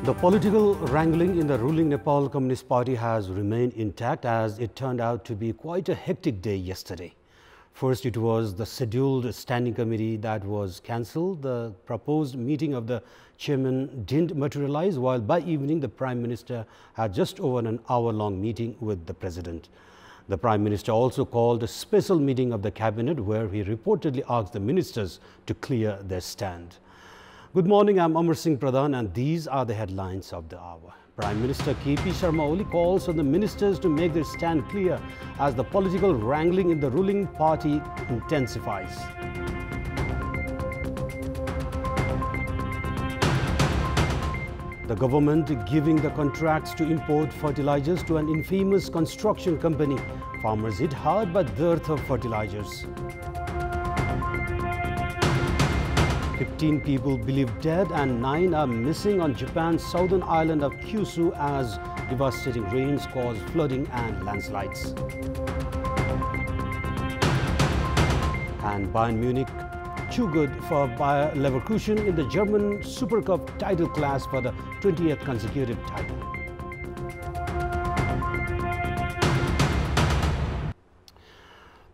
The political wrangling in the ruling Nepal Communist Party has remained intact as it turned out to be quite a hectic day yesterday. First, it was the scheduled standing committee that was cancelled. The proposed meeting of the chairman didn't materialize, while by evening the Prime Minister had just over an hour-long meeting with the President. The Prime Minister also called a special meeting of the Cabinet where he reportedly asked the ministers to clear their stand. Good morning, I'm Amar Singh Pradhan and these are the headlines of the hour. Prime Minister KP Sharma Oli calls on the ministers to make their stand clear as the political wrangling in the ruling party intensifies. The government giving the contracts to import fertilizers to an infamous construction company. Farmers hit hard by dearth of fertilizers. 15 people believed dead and 9 are missing on Japan's southern island of Kyushu as devastating rains cause flooding and landslides. And Bayern Munich too good for Bayer Leverkusen in the German Super Cup title clash for the 20th consecutive title.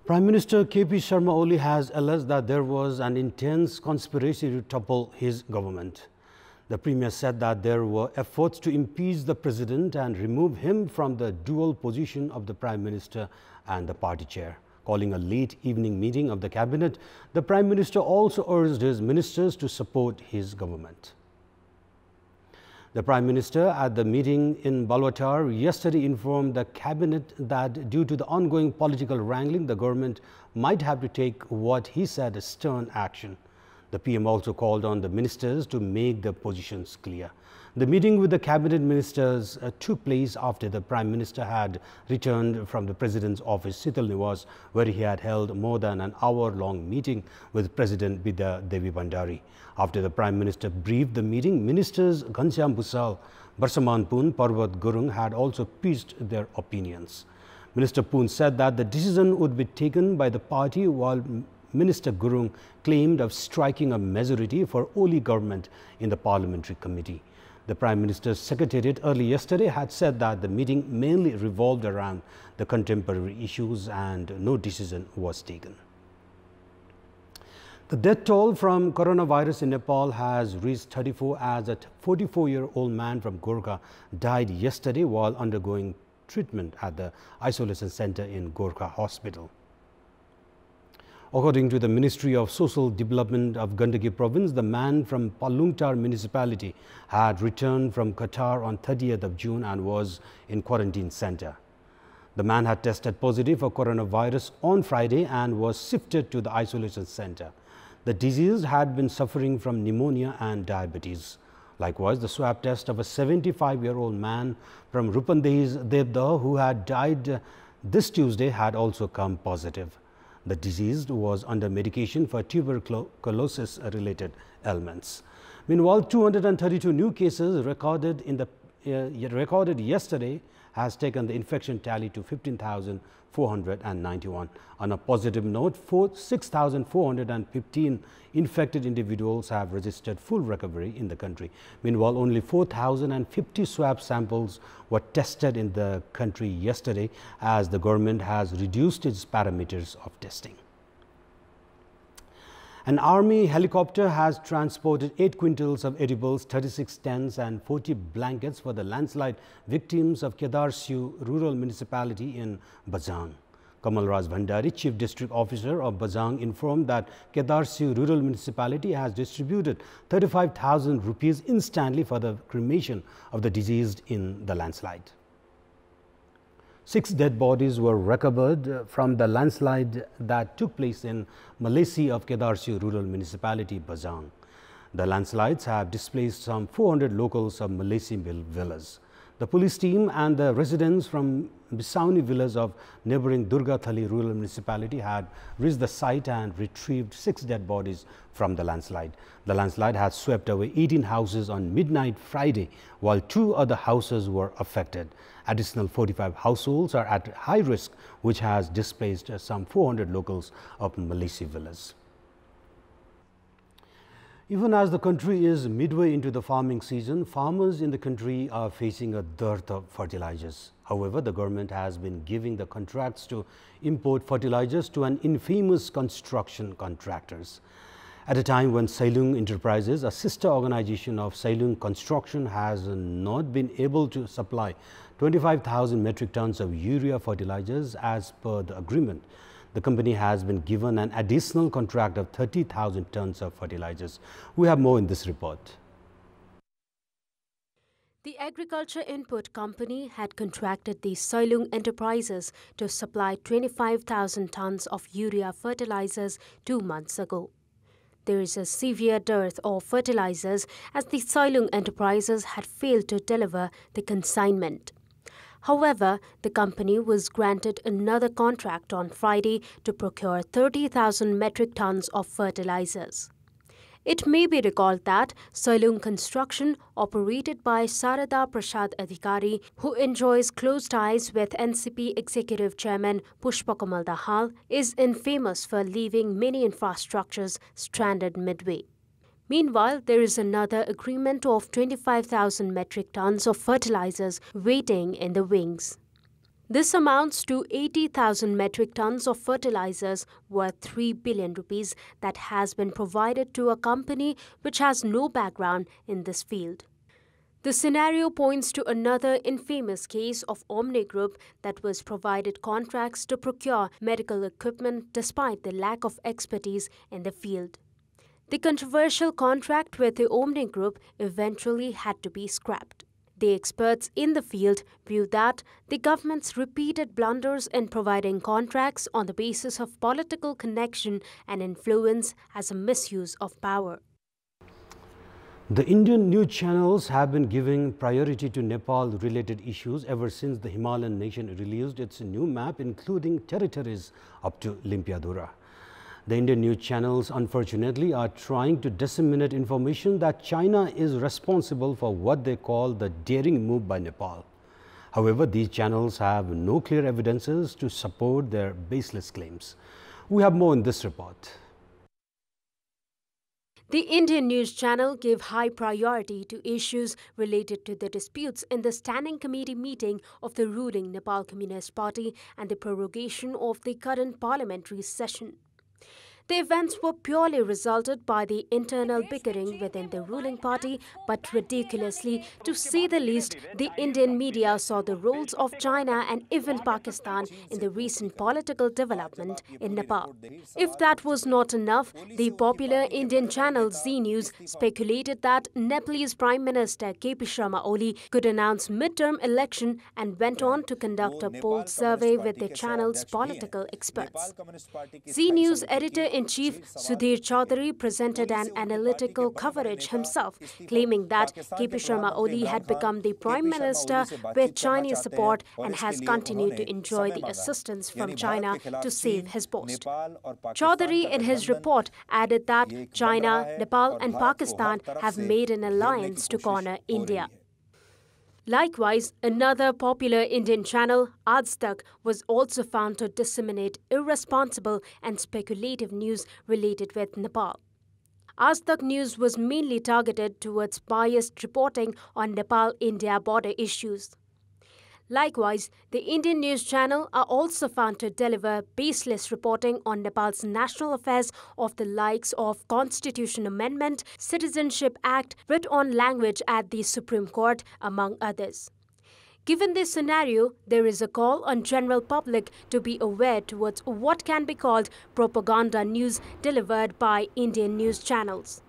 Prime Minister KP Sharma Oli has alleged that there was an intense conspiracy to topple his government. The Premier said that there were efforts to impeach the President and remove him from the dual position of the Prime Minister and the party chair. Calling a late evening meeting of the Cabinet, the Prime Minister also urged his ministers to support his government. The Prime Minister at the meeting in Balwatar yesterday informed the Cabinet that due to the ongoing political wrangling, the government might have to take what he said a stern action. The PM also called on the ministers to make their positions clear. The meeting with the Cabinet ministers took place after the Prime Minister had returned from the President's office, Sital Niwas, where he had held more than an hour-long meeting with President Bidya Devi Bhandari. After the Prime Minister briefed the meeting, Ministers Ghanshyam Bhusal, Barsaman Poon, Parvat Gurung had also pitched their opinions. Minister Poon said that the decision would be taken by the party, while Minister Gurung claimed of striking a majority for Oli government in the parliamentary committee. The Prime Minister's Secretariat early yesterday had said that the meeting mainly revolved around the contemporary issues and no decision was taken. The death toll from coronavirus in Nepal has reached 34 as a 44-year-old man from Gorkha died yesterday while undergoing treatment at the isolation center in Gorkha Hospital. According to the Ministry of Social Development of Gandaki Province, the man from Palungtar municipality had returned from Qatar on 30th of June and was in quarantine center. The man had tested positive for coronavirus on Friday and was shifted to the isolation center. The deceased had been suffering from pneumonia and diabetes. Likewise, the swab test of a 75-year-old man from Rupandehi's Devda who had died this Tuesday had also come positive. The deceased was under medication for tuberculosis-related ailments. Meanwhile, 232 new cases recorded yesterday has taken the infection tally to 15,491. On a positive note, 6,415 infected individuals have registered full recovery in the country. Meanwhile, only 4,050 swab samples were tested in the country yesterday as the government has reduced its parameters of testing. An army helicopter has transported 8 quintals of edibles, 36 tents and 40 blankets for the landslide victims of Kedarsiu rural municipality in Bajang. Kamal Raj Bhandari, Chief District Officer of Bajang, informed that Kedarsiu rural municipality has distributed 35,000 rupees instantly for the cremation of the deceased in the landslide. 6 dead bodies were recovered from the landslide that took place in Malaysia of Kedarsiu rural municipality, Bajang. The landslides have displaced some 400 locals of Malaysian villas. The police team and the residents from Bisauni village of neighboring Durgathali rural municipality had reached the site and retrieved 6 dead bodies from the landslide. The landslide had swept away 18 houses on midnight Friday, while 2 other houses were affected. Additional 45 households are at high risk, which has displaced some 400 locals of Malaysia village. Even as the country is midway into the farming season, farmers in the country are facing a dearth of fertilizers. However, the government has been giving the contracts to import fertilizers to an infamous construction contractors. At a time when Sailung Enterprises, a sister organization of Sailung Construction, has not been able to supply 25,000 metric tons of urea fertilizers as per the agreement, the company has been given an additional contract of 30,000 tons of fertilizers. We have more in this report. The agriculture input company had contracted the Sailung Enterprises to supply 25,000 tons of urea fertilizers 2 months ago. There is a severe dearth of fertilizers as the Sailung Enterprises had failed to deliver the consignment. However, the company was granted another contract on Friday to procure 30,000 metric tons of fertilizers. It may be recalled that Sailung Construction, operated by Sarada Prasad Adhikari, who enjoys close ties with NCP Executive Chairman Pushpakamal Dahal, is infamous for leaving many infrastructures stranded midway. Meanwhile, there is another agreement of 25,000 metric tons of fertilizers waiting in the wings. This amounts to 80,000 metric tons of fertilizers worth 3 billion rupees that has been provided to a company which has no background in this field. The scenario points to another infamous case of Omni Group that was provided contracts to procure medical equipment despite the lack of expertise in the field. The controversial contract with the Omni Group eventually had to be scrapped. The experts in the field view that the government's repeated blunders in providing contracts on the basis of political connection and influence as a misuse of power. The Indian news channels have been giving priority to Nepal-related issues ever since the Himalayan nation released its new map, including territories up to Limpiadhura. The Indian news channels, unfortunately, are trying to disseminate information that China is responsible for what they call the daring move by Nepal. However, these channels have no clear evidences to support their baseless claims. We have more in this report. The Indian news channel gave high priority to issues related to the disputes in the Standing Committee meeting of the ruling Nepal Communist Party and the prorogation of the current parliamentary session. The events were purely resulted by the internal bickering within the ruling party, but ridiculously, to say the least, the Indian media saw the roles of China and even Pakistan in the recent political development in Nepal. If that was not enough, the popular Indian channel Zee News speculated that Nepalese Prime Minister KP Sharma Oli could announce midterm election and went on to conduct a poll survey with the channel's political experts. Zee News editor-in-chief Sudhir Chaudhary presented an analytical coverage himself, claiming that KP Sharma Oli had become the Prime Minister with Chinese support and has continued to enjoy the assistance from China to save his post. Chaudhary, in his report, added that China, Nepal and Pakistan have made an alliance to corner India. Likewise, another popular Indian channel, Aaj Tak, was also found to disseminate irresponsible and speculative news related with Nepal. Aaj Tak news was mainly targeted towards biased reporting on Nepal-India border issues. Likewise, the Indian news channel are also found to deliver baseless reporting on Nepal's national affairs of the likes of Constitution Amendment, Citizenship Act, writ on language at the Supreme Court, among others. Given this scenario, there is a call on general public to be aware towards what can be called propaganda news delivered by Indian news channels.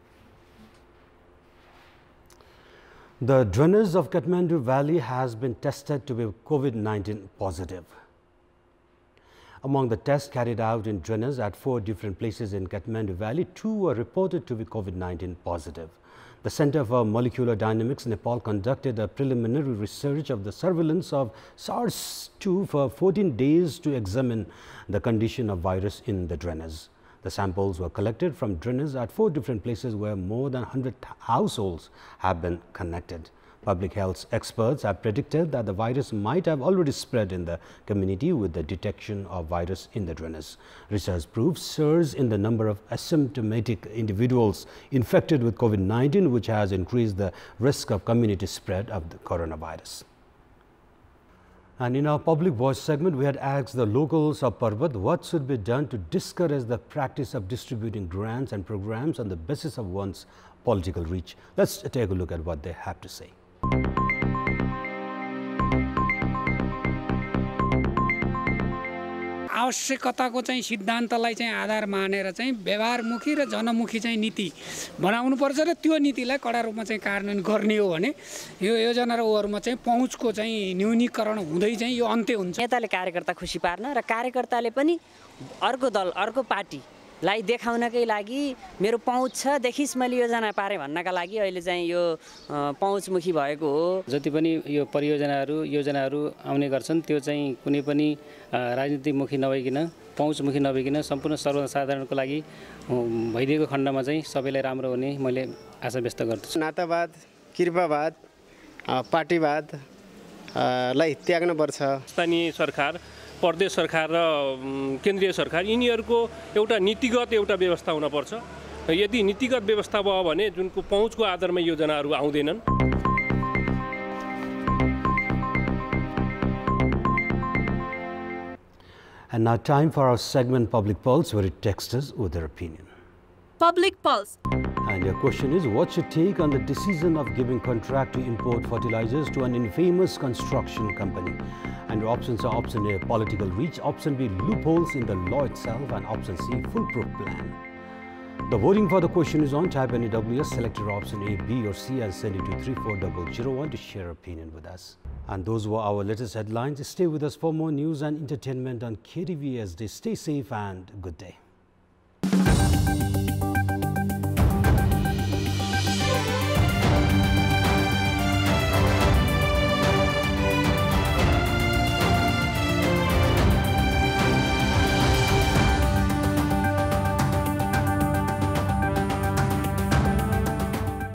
The drainage of Kathmandu Valley has been tested to be COVID-19 positive. Among the tests carried out in drainage at 4 different places in Kathmandu Valley, 2 were reported to be COVID-19 positive. The Center for Molecular Dynamics, Nepal, conducted a preliminary research of the surveillance of SARS-2 for 14 days to examine the condition of virus in the drainage. The samples were collected from drainage at 4 different places where more than 100 households have been connected. Public health experts have predicted that the virus might have already spread in the community with the detection of virus in the drainage. Research proves surge in the number of asymptomatic individuals infected with COVID-19, which has increased the risk of community spread of the coronavirus. And in our public voice segment, we had asked the locals of Parbat what should be done to discourage the practice of distributing grants and programs on the basis of one's political reach. Let's take a look at what they have to say. आवश्यकताको चाहिँ सिद्धान्तलाई चाहिँ आधार मानेर चाहिँ व्यवहारमुखी र जनमुखी चाहिँ नीति बनाउनु पर्छ र त्यो नीतिलाई कडा रूपमा चाहिँ कार्यान्वयन गर्ने हो भने यो योजना र ओहरुमा चाहिँ पहुँचको चाहिँ न्यूनीकरण हुँदै चाहिँ यो अन्त्य हुन्छ। नेताले कार्यकर्ता खुसी पार्न र कार्यकर्ताले पनि अर्को दल अर्को पार्टीलाई देखाउनकै लागि मेरो पहुँच छ देखिस मैले योजना पारे भन्नका लागि अहिले चाहिँ यो पहुँचमुखी भएको हो। जति पनि यो परियोजनाहरू योजनाहरू आउने गर्छन् त्यो चाहिँ कुनै पनि राजनीतिमुखी नभइकिन पहुँचमुखी नभइकिन सम्पूर्ण सर्वसाधारणको लागि भइदिएको खण्डमा चाहिँ सबैलाई राम्रो हुने मैले आशा व्यक्त गर्दछु। नातावाद कृपावाद पार्टीवाद लाई त्याग्नुपर्छ। स्थानीय सरकार प्रदेश सरकार र केन्द्रीय सरकार यिनीहरूको एउटा नीतिगत एउटा व्यवस्था हुनुपर्छ। यदि नीतिगत व्यवस्था भयो भने जुनको पहुँचको आधारमा योजनाहरू आउँदैनन्। And now time for our segment Public Pulse, where it texts us with their opinion. Public Pulse. And your question is, what's your take on the decision of giving contract to import fertilizers to an infamous construction company? And your options are option A, political reach, option B, loopholes in the law itself, and option C, foolproof plan. The voting for the question is on. Type any WS, select your option A, B or C and send it to 34001 to share your opinion with us. And those were our latest headlines. Stay with us for more news and entertainment on KTVSD. Stay safe and good day.